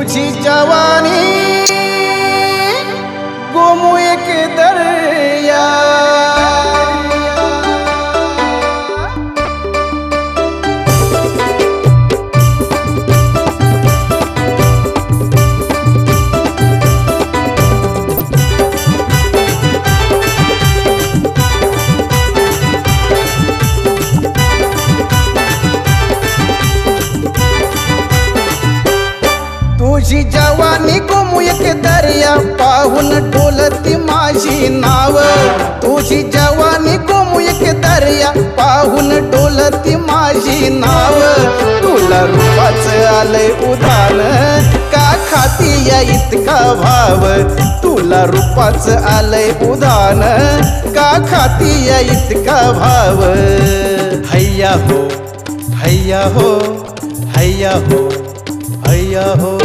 तुझी जवानी गोमू एक दर्या तुझी जवानी गोमू एक दर्या पाहून डोलती माझी नाव तुझी जवानी गोमू एक दर्या पाहून डोलती माझी नाव तुला रूपाचं आलंय उधाण का खाती या इतका भाव तुला रूपाचं आलंय उधाण का खाती या इतका भाव हैया हो हैया हो हैया हो हैया हो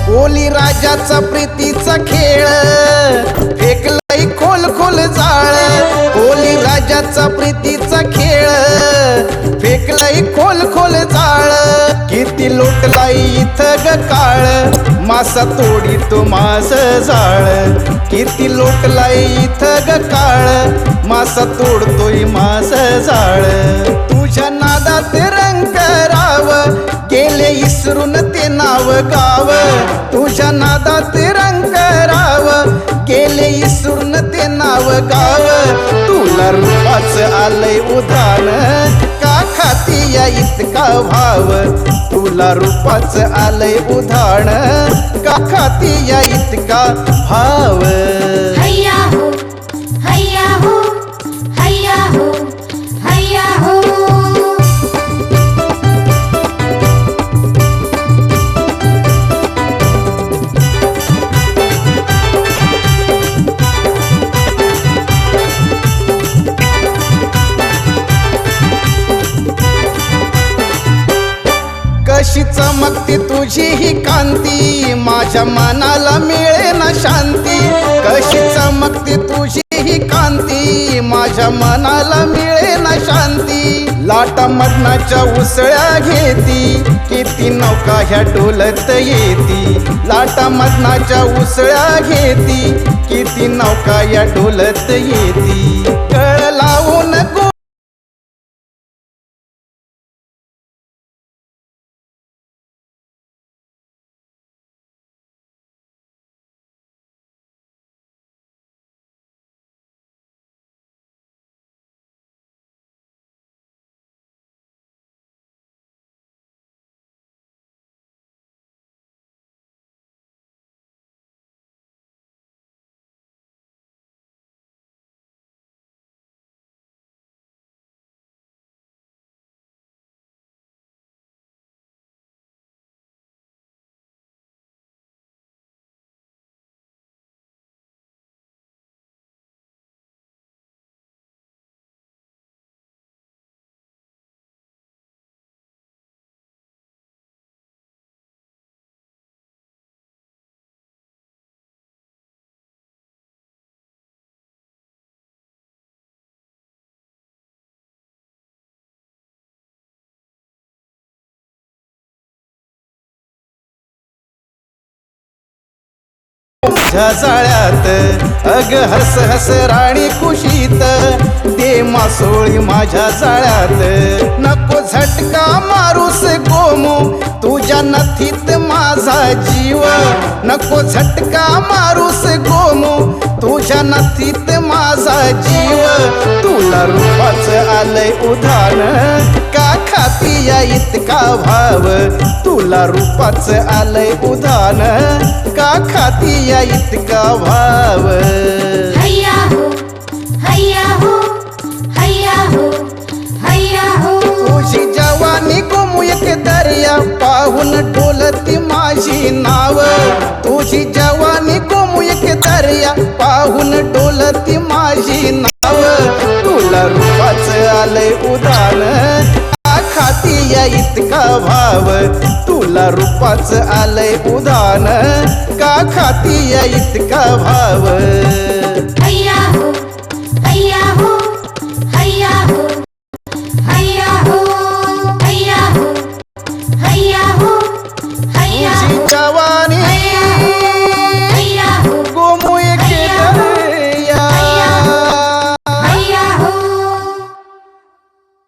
कोली राजाचा प्रीतीचा खेळ फेकलाय खोल खोल जाळ कोली राजाचा प्रीतीचा खेळ फेकलाय खोल खोल जाळ किती लोटलाय इथं ग काळ मासा तोडी तो मास जाळ किती लोटलाय इथं ग काळ मासा तोडतोय मास जाळ तुझ्या नादात रंग कराव गेले इसरून ते नाव गाव तुझ्या नादात रंग कराव गेले इसरून ते नाव गाव तुला रूपाचं आलंय उधाण का खाती या इतका भाव तुला रूपाचं आलंय उधाण का खाती या इतका भाव हैया हो हैया हो हैया हो हैया हो कशी चमकते तुझी ही कांती माझ्या मनाला मिळे ना शांती कशी चमकते तुझी ही कांती माझ्या मनाला मिळे ना शांती लाटा मदनाच्या उसळ्या घेती किती नौका ह्या डोलत येती लाटा मदनाच्या उसळ्या घेती किती नौका या डोलत येती कळ लावून माझ्या जाळ्यात अग हस हस राणी कुशीत दे मासोळी माझ्या जाळ्यात नको झटका मारूस गोमू तुझ्या नथीत माझा जीव नको झटका मारूस गोमू तुझ्या नथीत माझा जीव तुला रूपाचं आलंय उधाण का खाती या इतका भाव तुला रूपाचं आलंय उधाण का खाती या इतका भाव हैया हो हैया हो हैया हो हैया हो तुझी जवानी गोमू एक दर्या पाहून डोलती माझी नाव तुझी जवानी गोमू एक दर्या पाहून डोलती माझी नाव आलंय उदान का खाती या इतका भाव तुला रूपाचं आलंय उदान का खाती या इतका भाव